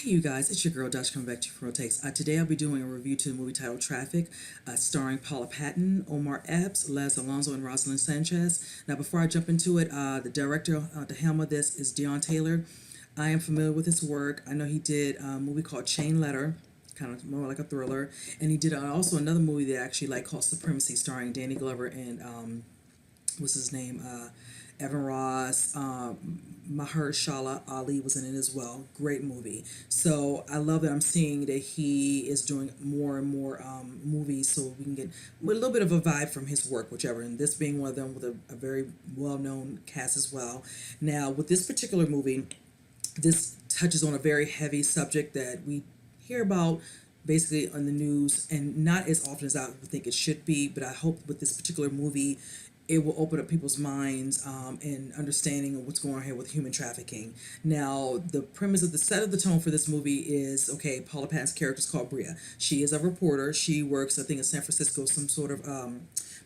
Hey you guys, it's your girl Dutch coming back to you for Takes. Today I'll be doing a review to the movie titled Traffik, starring Paula Patton, Omar Epps, Les Alonso, and Rosalind Sanchez. Now before I jump into it, the director at the helm of this is Dion Taylor. I am familiar with his work. I know he did a movie called Chain Letter, kind of more like a thriller, and he did also another movie that I actually like called Supremacy, starring Danny Glover and what's his name? Evan Ross, Mahershala Ali was in it as well. Great movie. So I love that I'm seeing that he is doing more and more movies, so we can get a little bit of a vibe from his work, whichever. And this being one of them with a very well-known cast as well. Now, with this particular movie, this touches on a very heavy subject that we hear about basically on the news, and not as often as I would think it should be. But I hope with this particular movie it will open up people's minds and understanding of what's going on here with human trafficking. Now, the premise of the set of the tone for this movie is, okay, Paula Patton's character is called Brea. She is a reporter. She works, I think, in San Francisco, some sort of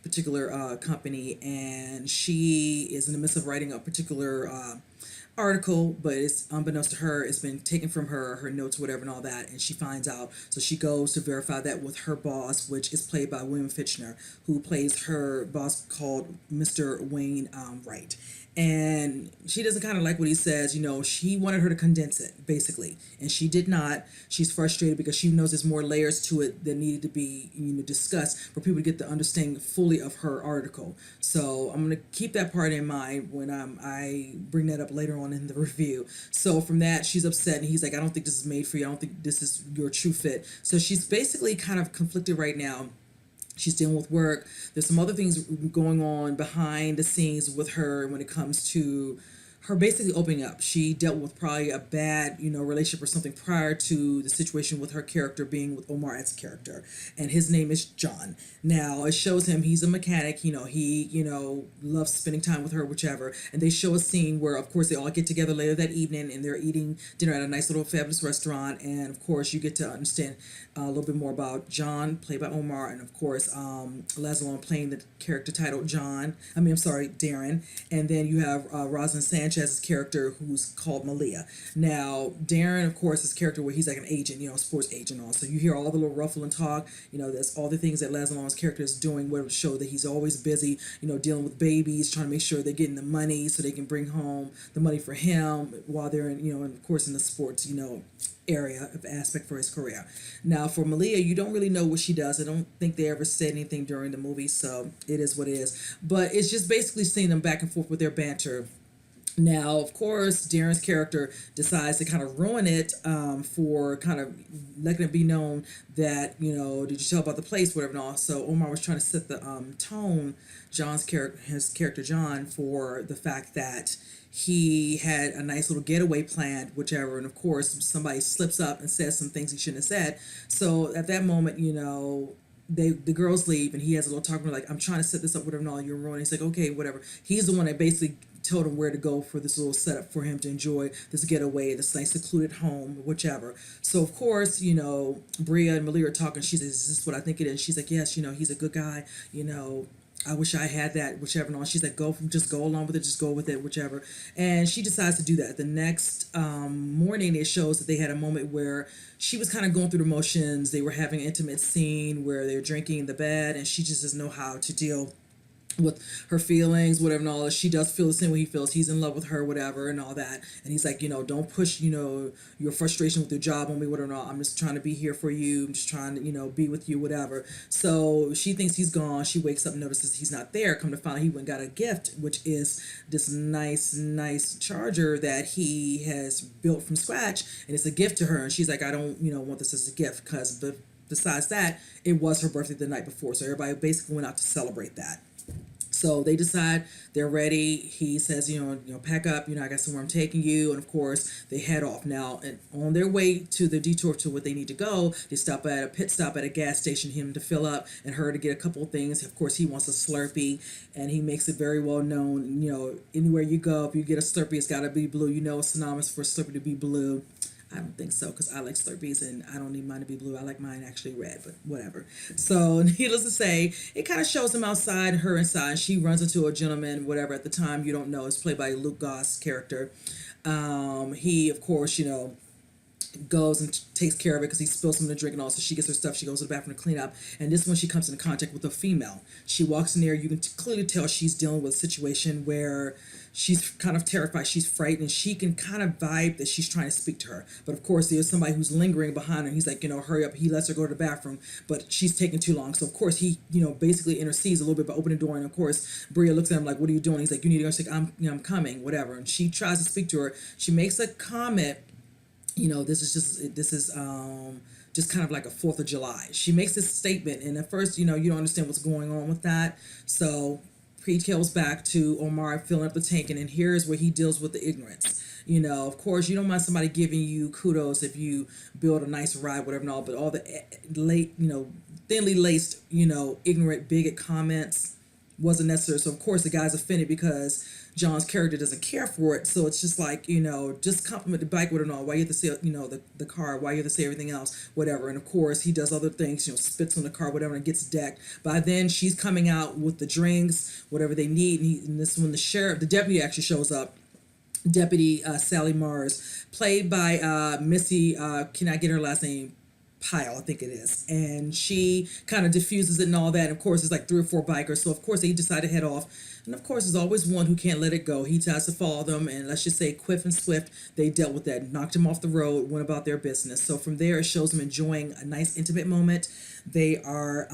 particular company, and she is in the midst of writing a particular article, but it's unbeknownst to her, it's been taken from her notes, whatever, and all that, and she finds out. So she goes to verify that with her boss, which is played by William Fichtner, who plays her boss called Mr. Wayne Wright. And she doesn't kind of like what he says. She wanted her to condense it, basically, and she did not. She's frustrated because she knows there's more layers to it that needed to be discussed for people to get the understanding fully of her article. So I'm going to keep that part in mind when I bring that up later on in the review. So from that, she's upset, and he's like, I don't think this is made for you. I don't think this is your true fit. So she's basically kind of conflicted right now. She's dealing with work. There's some other things going on behind the scenes with her when it comes to her basically opening up. She dealt with probably a bad, relationship or something prior to the situation with her character being with Omar Epps' character. And his name is John. Now, it shows him he's a mechanic. He loves spending time with her, whichever. And they show a scene where, of course, they all get together later that evening and they're eating dinner at a nice little fabulous restaurant. And, of course, you get to understand a little bit more about John, played by Omar, and, of course, Leslie playing the character titled Darren. And then you have Rosalind Sanchez's character, who's called Malia. Now, Darren, of course, is a character where he's like an agent, sports agent also. You hear all the little ruffle and talk, that's all the things that Leslie's character is doing, where to show that he's always busy, dealing with babies, trying to make sure they're getting the money so they can bring home the money for him while they're in, and of course in the sports, area of aspect for his career. Now, for Malia, you don't really know what she does. I don't think they ever said anything during the movie, so it is what it is. But it's just basically seeing them back and forth with their banter. Now, of course, Darren's character decides to kind of ruin it for kind of letting it be known that, did you tell about the place, whatever, and all. So Omar was trying to set the tone, his character John, for the fact that he had a nice little getaway planned, whichever, and of course somebody slips up and says some things he shouldn't have said. So at that moment, the girls leave, and he has a little talk like, I'm trying to set this up, whatever, and all, you're ruining. He's like, okay, whatever. He's the one that basically told him where to go for this little setup for him to enjoy this getaway, this nice secluded home, whichever. So of course, Brea and Malia are talking. She says, is this what I think it is? She's like, yes, he's a good guy, I wish I had that, whichever, and all. She's like, just go along with it, just go with it, whichever. And she decides to do that. The next morning, it shows that they had a moment where she was kind of going through the motions. They were having an intimate scene where they're drinking in the bed, and she just doesn't know how to deal with her feelings, whatever, and all that. She does feel the same way he feels. He's in love with her, whatever, and all that. And he's like, don't push, your frustration with your job on me, whatever, and all. I'm just trying to be here for you. I'm just trying to, be with you, whatever. So she thinks he's gone. She wakes up and notices he's not there. Come to find out, he went and got a gift, which is this nice charger that he has built from scratch, and it's a gift to her. And she's like, I don't, want this as a gift, because besides that, it was her birthday the night before. So everybody basically went out to celebrate that. So they decide they're ready. He says, pack up, I got somewhere I'm taking you. And of course, they head off. Now, and on their way to the detour to what they need to go, they stop at a pit stop at a gas station, him to fill up and her to get a couple of things. Of course, he wants a Slurpee, and he makes it very well known, anywhere you go, if you get a Slurpee, it's got to be blue. It's synonymous for Slurpee to be blue. I don't think so, because I like Slurpees and I don't need mine to be blue. I like mine actually red, but whatever. So needless to say, it kind of shows him outside, her inside. She runs into a gentleman, whatever, at the time, you don't know. It's played by Luke Goss' character. He, of course, goes and takes care of it because he spills something to drink and all. So she gets her stuff. She goes to the bathroom to clean up. And this is when she comes into contact with a female. She walks in there. You can clearly tell she's dealing with a situation where she's kind of terrified. She's frightened. She can kind of vibe that she's trying to speak to her. But of course, there's somebody who's lingering behind her. He's like, hurry up. He lets her go to the bathroom, but she's taking too long. So of course, he, basically intercedes a little bit by opening the door. And of course, Brea looks at him like, what are you doing? He's like, you need to go. She's like, I'm coming, whatever. And she tries to speak to her. She makes a comment. This is just kind of like a 4th of July. She makes this statement, and at first, you don't understand what's going on with that. So pre-tails back to Omar filling up the tank, and then here's where he deals with the ignorance. Of course, you don't mind somebody giving you kudos if you build a nice ride, whatever and all, but all the thinly laced, ignorant, bigot comments wasn't necessary. So of course the guy's offended because John's character doesn't care for it. So it's just like, just compliment the bike with it and all. Why you have to say, the car, why you have to say everything else, whatever. And of course he does other things, spits on the car, whatever, and gets decked. By then she's coming out with the drinks, whatever they need. And this is when the deputy actually shows up. Deputy Sally Mars, played by Missy, can I get her last name? Pile, I think it is. And she kind of diffuses it and all that. And of course, it's like 3 or 4 bikers. So of course, they decide to head off. And of course, there's always one who can't let it go. He tries to follow them. And let's just say Quiff and Swift, they dealt with that, knocked him off the road, went about their business. So from there, it shows them enjoying a nice intimate moment. They are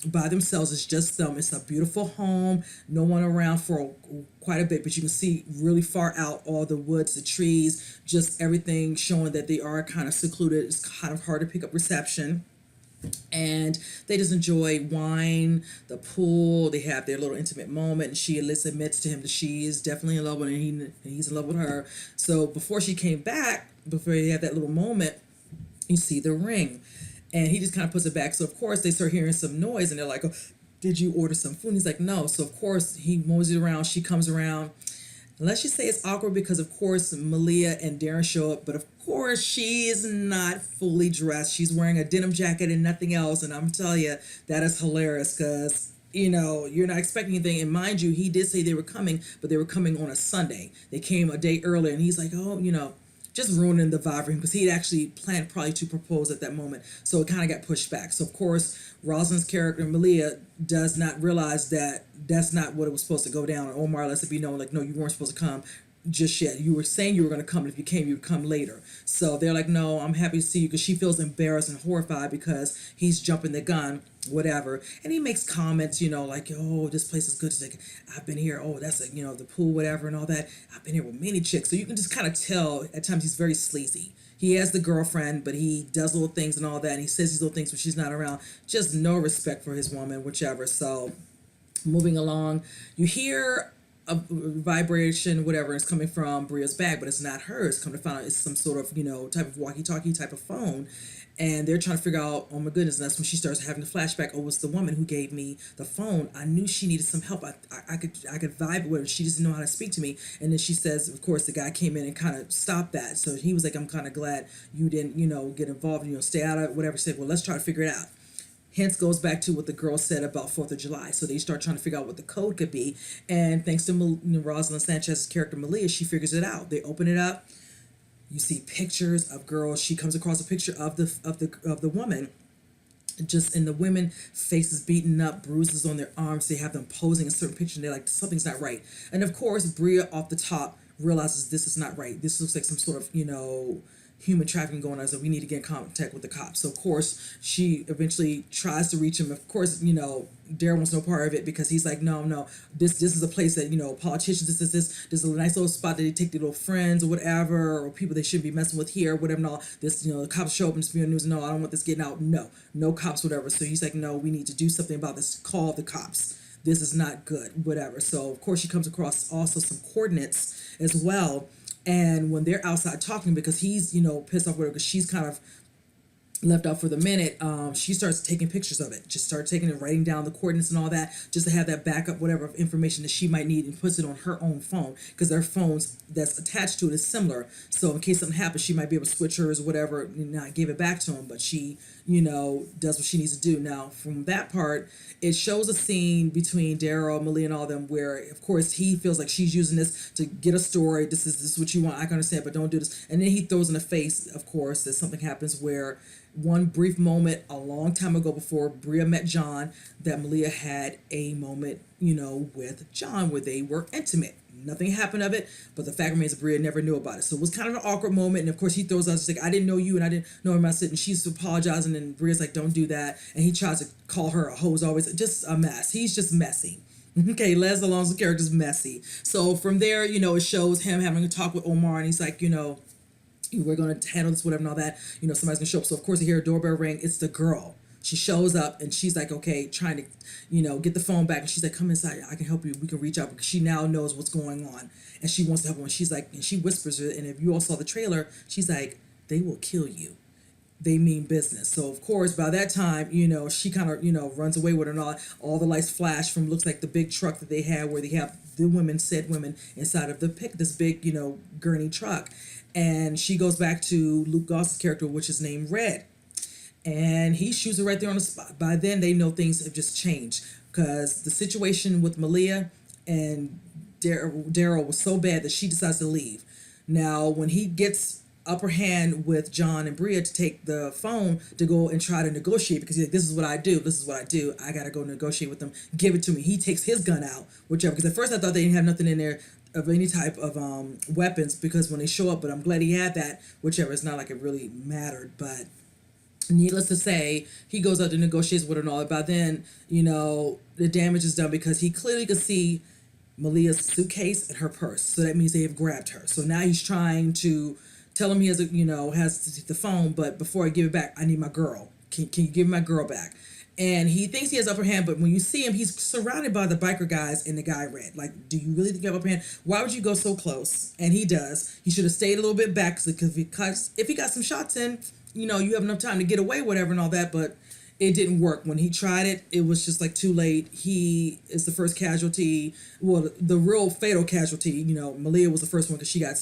by themselves. It's just them. It's a beautiful home. No one around for quite a bit, but you can see really far out all the woods, the trees, just everything showing that they are kind of secluded. It's kind of hard to pick up reception. And they just enjoy wine, the pool. They have their little intimate moment, and she admits to him that she is definitely in love with him, and he's in love with her. So before she came back, before they had that little moment, you see the ring, and he just kind of puts it back. So of course they start hearing some noise, and they're like, oh, did you order some food? And he's like, no. So of course he moseys around. She comes around. And let's just say it's awkward because of course Malia and Darren show up, but of course she is not fully dressed. She's wearing a denim jacket and nothing else. And I'm telling you, that is hilarious because you're not expecting anything. And mind you, he did say they were coming, but they were coming on a Sunday. They came a day earlier, and he's like, oh, just ruining the vibe for him because he had actually planned probably to propose at that moment. So it kind of got pushed back. So of course, Rosalind's character, Malia, does not realize that that's not what it was supposed to go down. And Omar lets it be known, like, no, you weren't supposed to come just yet. You were saying you were going to come, and if you came, you would come later. So they're like, no, I'm happy to see you, because she feels embarrassed and horrified because he's jumping the gun, whatever. And he makes comments, like, oh, this place is good. She's like, I've been here. Oh, that's the pool, whatever, and all that. I've been here with many chicks. So you can just kind of tell at times he's very sleazy. He has the girlfriend, but he does little things and all that. And he says these little things when she's not around. Just no respect for his woman, whichever. So moving along, you hear a vibration, whatever, is coming from Brea's bag, but it's not hers. Come to find out, it's some sort of, type of walkie-talkie type of phone. And they're trying to figure out, oh my goodness, and that's when she starts having the flashback. Oh, it's the woman who gave me the phone. I knew she needed some help. I could vibe with her. She doesn't know how to speak to me. And then she says, of course, the guy came in and kind of stopped that. So he was like, I'm kind of glad you didn't, get involved, stay out of it, whatever. She said, well, let's try to figure it out. Hence goes back to what the girl said about 4th of July. So they start trying to figure out what the code could be. And thanks to Rosalind Sanchez's character, Malia, she figures it out. They open it up. You see pictures of girls. She comes across a picture of the woman, just in the women, faces beaten up, bruises on their arms. They have them posing in certain pictures, and they're like, something's not right. And of course, Brea off the top realizes this is not right. This looks like some sort of, human trafficking going on, so we need to get in contact with the cops. So of course she eventually tries to reach him. Of course, Darren wants no part of it because he's like, no, this is a place that, politicians, this is a nice little spot that they take their little friends or whatever, or people they shouldn't be messing with here, whatever and all. This, the cops show up and speak on the news. No, I don't want this getting out. No cops, whatever. So he's like, no, we need to do something about this. Call the cops. This is not good, whatever. So of course she comes across also some coordinates as well. And when they're outside talking, because he's, pissed off with her because she's kind of left out for the minute, she starts taking pictures of it. Just start taking and writing down the coordinates and all that, just to have that backup, whatever information that she might need, and puts it on her own phone, because their phones that's attached to it is similar. So in case something happens, she might be able to switch hers or whatever and not give it back to him. But she does what she needs to do. Now, from that part, it shows a scene between Daryl, Malia, and all them where, of course, he feels like she's using this to get a story. This is what you want. I can understand, but don't do this. And then he throws in the face, of course, that something happens where one brief moment a long time ago before Brea met John, that Malia had a moment, with John where they were intimate. Nothing happened of it, but the fact remains that Brea never knew about it. So it was kind of an awkward moment. And of course, he throws out, just like, I didn't know you and I didn't know him. I said, and she's apologizing, and Brea's like, don't do that. And he tries to call her a hoe, always just a mess. He's just messy. Okay, Les Alonso's character's messy. So from there, it shows him having a talk with Omar, and he's like, we're going to handle this, whatever, and all that. Somebody's going to show up. So, of course, I hear a doorbell ring. It's the girl. She shows up, and she's like, okay, trying to, get the phone back. And she's like, come inside. I can help you. We can reach out, because she now knows what's going on. And she wants to help him. And she's like, and she whispers her, and if you all saw the trailer, she's like, they will kill you. They mean business. So, of course, by that time, she kind of, runs away with her, and all the lights flash from, looks like the big truck that they had, where they have the said women inside of this big, gurney truck. And she goes back to Luke Goss's character, which is named Red. And he shoots her right there on the spot. By then, they know things have just changed, because the situation with Malia and Daryl was so bad that she decides to leave. Now, when he gets upper hand with John and Brea to take the phone to go and try to negotiate, because he's like, this is what I do, I gotta go negotiate with them, give it to me. He takes his gun out, whichever, because at first I thought they didn't have nothing in there of any type of weapons, because when they show up, but I'm glad he had that, whichever. It's not like it really mattered, but needless to say, he goes out to negotiate with her and all that. By then, the damage is done, because he clearly could see Malia's suitcase and her purse. So that means they have grabbed her. So now he's trying to tell him he has the phone, but before I give it back, I need my girl. Can you give me my girl back? And he thinks he has upper hand, but when you see him, he's surrounded by the biker guys and the guy Red. Like, do you really think you have upper hand? Why would you go so close? And he does. He should have stayed a little bit back, because if he got some shots in, you have enough time to get away, whatever, and all that. But it didn't work. When he tried it, it was just like too late. He is the first casualty. Well, the real fatal casualty, Malia was the first one, because she got,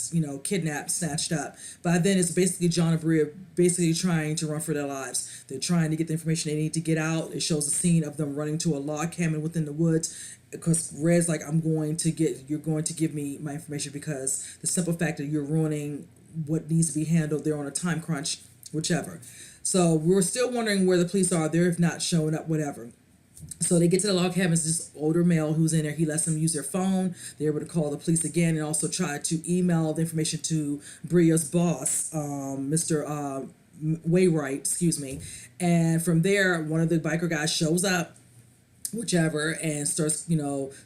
kidnapped, snatched up. By then, it's basically John and Brea basically trying to run for their lives. They're trying to get the information they need to get out. It shows a scene of them running to a log cabin within the woods, because Red's like, you're going to give me my information, because the simple fact that you're ruining what needs to be handled, they're on a time crunch, whichever. So we're still wondering where the police are. They're not showing up, whatever. So they get to the log cabin. It's this older male who's in there. He lets them use their phone. They're able to call the police again, and also try to email the information to Brea's boss, Mr. Wainwright, excuse me. And from there, one of the biker guys shows up, whichever, and starts,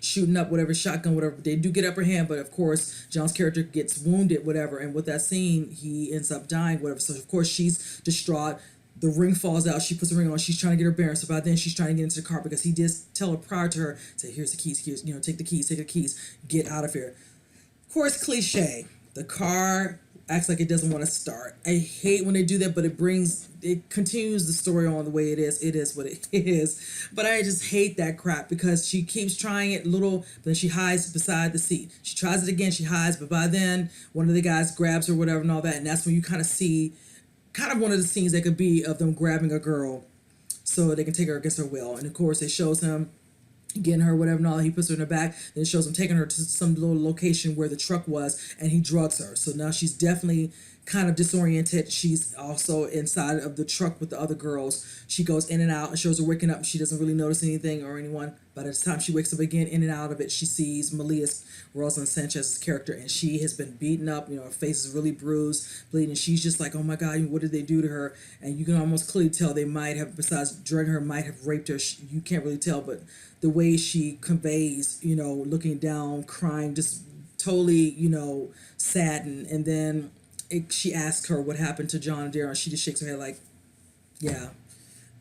shooting up whatever shotgun, whatever. They do get upper hand, but of course, John's character gets wounded, whatever. And with that scene, he ends up dying, whatever. So of course, she's distraught. The ring falls out. She puts the ring on. She's trying to get her bearings. So by then, she's trying to get into the car, because he did tell her prior to her, say, here's the keys, take the keys, get out of here. Of course, cliche. The car acts like it doesn't want to start. I hate when they do that, but it continues the story on the way it is. It is what it is. But I just hate that crap, because she keeps trying it little, but then she hides beside the seat. She tries it again, she hides, but by then one of the guys grabs her, whatever, and all that, and that's when you kind of see one of the scenes that could be of them grabbing a girl so they can take her against her will. And of course, it shows him getting her, whatever, and all. He puts her in the back. Then it shows him taking her to some little location where the truck was, and he drugs her. So now she's definitely kind of disoriented. She's also inside of the truck with the other girls. She goes in and out, and shows her waking up. She doesn't really notice anything or anyone. By the time she wakes up again, in and out of it, she sees Malia's, Rosalind Sanchez's character, and she has been beaten up. Her face is really bruised, bleeding. She's just like, oh my God, what did they do to her? And you can almost clearly tell they might have, besides drugging her, might have raped her. You can't really tell, but the way she conveys, looking down, crying, just totally, saddened. And then she asks her what happened to John and Darren. She just shakes her head like, yeah,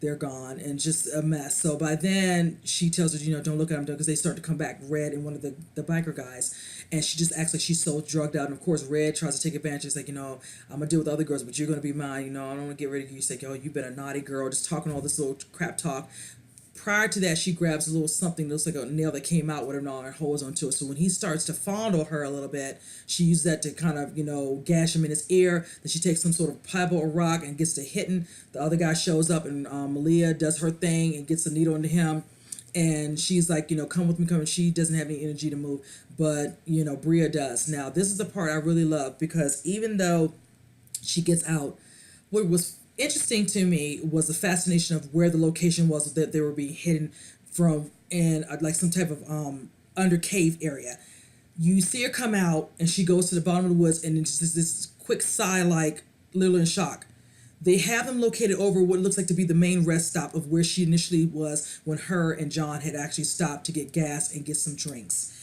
they're gone, and just a mess. So by then, she tells her, don't look at them, because they start to come back, Red and one of the biker guys. And she just acts like she's so drugged out. And of course, Red tries to take advantage. It's like, I'm going to deal with the other girls, but you're going to be mine. I don't want to get rid of you. He's like, oh, you've been a naughty girl. Just talking all this little crap talk. prior to that, she grabs a little something that looks like a nail that came out with her and holds onto it. So when he starts to fondle her a little bit, she uses that to kind of, gash him in his ear. Then she takes some sort of pebble or rock and gets to hitting. The other guy shows up, and Malia does her thing and gets the needle into him. And she's like, come with me, come. And she doesn't have any energy to move, but Brea does. Now this is the part I really love, because even though she gets out, what was interesting to me was the fascination of where the location was that they were being hidden from, in like some type of under cave area. You see her come out, and she goes to the bottom of the woods, and it's just this quick sigh, like literally in shock. They have them located over what looks like to be the main rest stop of where she initially was when her and John had actually stopped to get gas and get some drinks.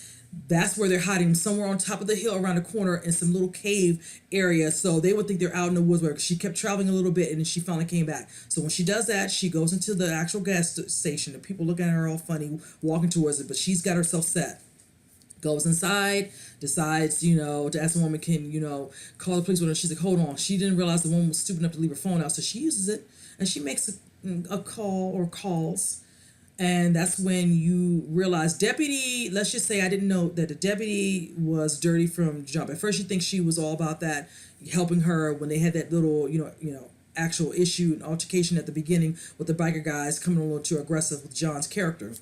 That's where they're hiding, somewhere on top of the hill around the corner in some little cave area. So they would think they're out in the woods, where she kept traveling a little bit, and then she finally came back. So when she does that, she goes into the actual gas station. The people look at her all funny, walking towards it, but she's got herself set. Goes inside, decides, to ask the woman, can, call the police with her. She's like, hold on. She didn't realize the woman was stupid enough to leave her phone out, so she uses it, and she makes a call or calls. And that's when you realize deputy, let's just say I didn't know that the deputy was dirty from jump. At first you think she was all about that, helping her when they had that little, actual issue and altercation at the beginning with the biker guys coming a little too aggressive with John's character.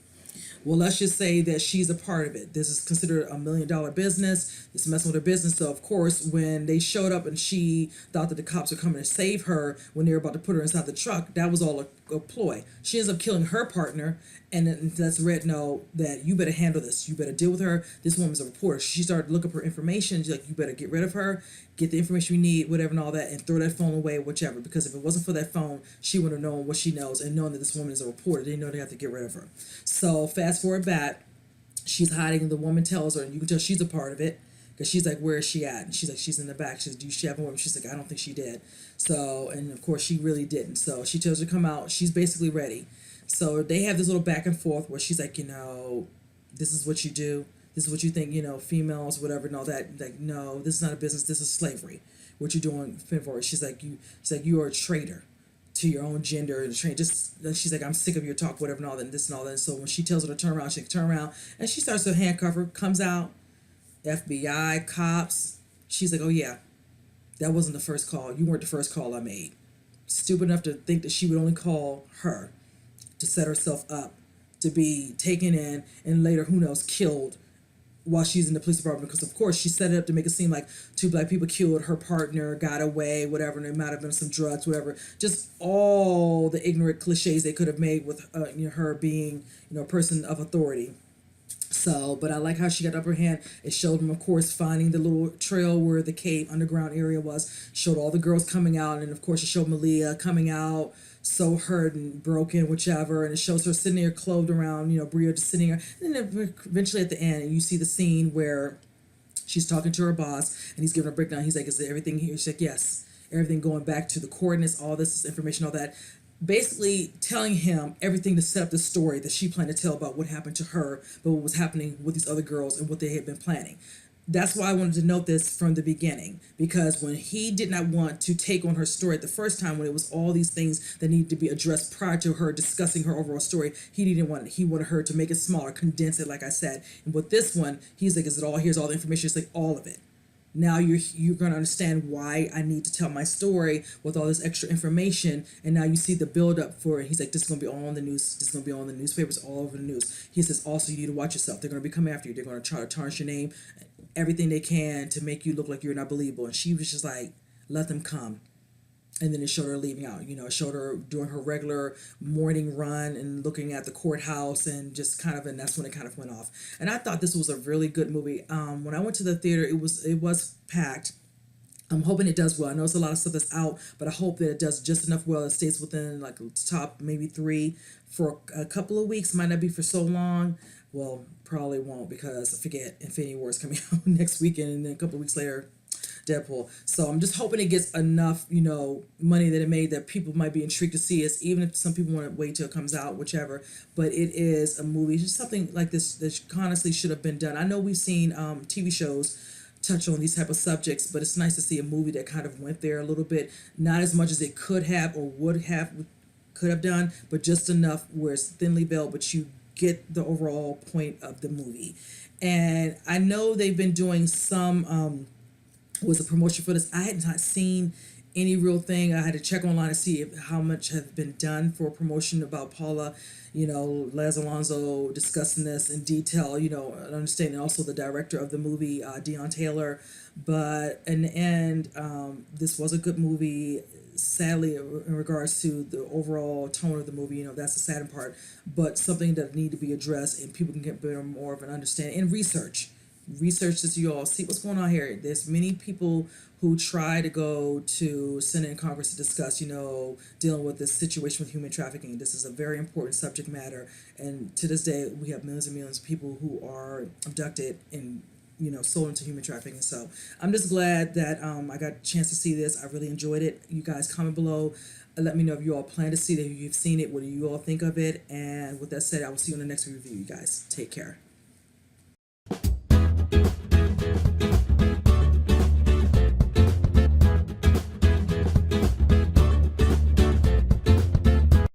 Well, let's just say that she's a part of it. This is considered $1 million business. It's messing with her business. So, of course, when they showed up and she thought that the cops were coming to save her when they were about to put her inside the truck, that was all a ploy. She ends up killing her partner, and then lets Red know that you better handle this. You better deal with her. This woman's a reporter. She started to look up her information. She's like, you better get rid of her, get the information we need, whatever and all that, and throw that phone away, whichever. Because if it wasn't for that phone, she would have known what she knows, and known that this woman is a reporter. They know they have to get rid of her. So fast forward back, she's hiding. The woman tells her, and you can tell she's a part of it, because she's like, where is she at? And she's like, she's in the back. She's like, do she have a woman? She's like, I don't think she did. So, and of course she really didn't. So she tells her to come out. She's basically ready. So they have this little back and forth where she's like, this is what you do. This is what you think, females, whatever, and all that. Like, no, this is not a business. This is slavery. What you're doing for it. She's like, you are a traitor to your own gender and train. She's like, I'm sick of your talk, whatever, and all that, and this and all that. And so when she tells her to turn around, she can turn around, and she starts to handcuff her. Comes out, FBI, cops. She's like, oh yeah, that wasn't the first call. You weren't the first call I made. Stupid enough to think that she would only call her to set herself up to be taken in and later, who knows, killed while she's in the police department. Because of course she set it up to make it seem like two black people killed her partner, got away, whatever, and there might have been some drugs, whatever. Just all the ignorant cliches they could have made with her being a person of authority. So, but I like how she got upper hand. It showed them, of course, finding the little trail where the cave underground area was. Showed all the girls coming out, and of course it showed Malia coming out so hurt and broken, whichever, and it shows her sitting there clothed around, Brea just sitting there. And then eventually at the end, you see the scene where she's talking to her boss, and he's giving her a breakdown. He's like, is everything here? She's like, yes. Everything going back to the coordinates, all this information, all that. Basically telling him everything to set up the story that she planned to tell about what happened to her, but what was happening with these other girls and what they had been planning. That's why I wanted to note this from the beginning, because when he did not want to take on her story the first time, when it was all these things that needed to be addressed prior to her discussing her overall story, he didn't want it. He wanted her to make it smaller, condense it, like I said. And with this one, he's like, is it all? Here's all the information. It's like all of it. Now you're going to understand why I need to tell my story with all this extra information. And now you see the build up for it. He's like, this is going to be all on the news. This is going to be all in the newspapers, all over the news. He says, also, you need to watch yourself. They're going to be coming after you. They're going to try to tarnish your name, everything they can to make you look like you're not believable. And she was just like, let them come. And then it showed her leaving out. It showed her doing her regular morning run and looking at the courthouse, and just kind of, and that's when it kind of went off. And I thought this was a really good movie. When I went to the theater, it was packed. I'm hoping it does well. I know it's a lot of stuff that's out, but I hope that it does just enough well. It stays within like top maybe 3 for a couple of weeks. Might not be for so long. Well, probably won't, because I forget Infinity War is coming out next weekend, and then a couple of weeks later, Deadpool. So I'm just hoping it gets enough, money that it made that people might be intrigued to see us, even if some people want to wait till it comes out, whichever. But it is a movie, just something like this that honestly should have been done. I know we've seen TV shows touch on these type of subjects, but it's nice to see a movie that kind of went there a little bit, not as much as it could have or would have could have done, but just enough where it's thinly veiled, but you get the overall point of the movie. And I know they've been doing some was a promotion for this. I had not seen any real thing. I had to check online to see how much has been done for promotion about Paula. Les Alonso discussing this in detail. Understanding also the director of the movie, Dion Taylor. But in the end, this was a good movie. Sadly, in regards to the overall tone of the movie, that's the sad part. But something that need to be addressed, and people can get better, more of an understanding and research this, you all see what's going on here. There's many people who try to go to Senate and Congress to discuss, dealing with this situation with human trafficking. This is a very important subject matter, and to this day, we have millions and millions of people who are abducted and sold into human trafficking. So I'm just glad that I got a chance to see this. I really enjoyed it. You guys comment below. Let me know if you all plan to see it, if you've seen it, what do you all think of it. And with that said, I will see you in the next review, you guys. Take care.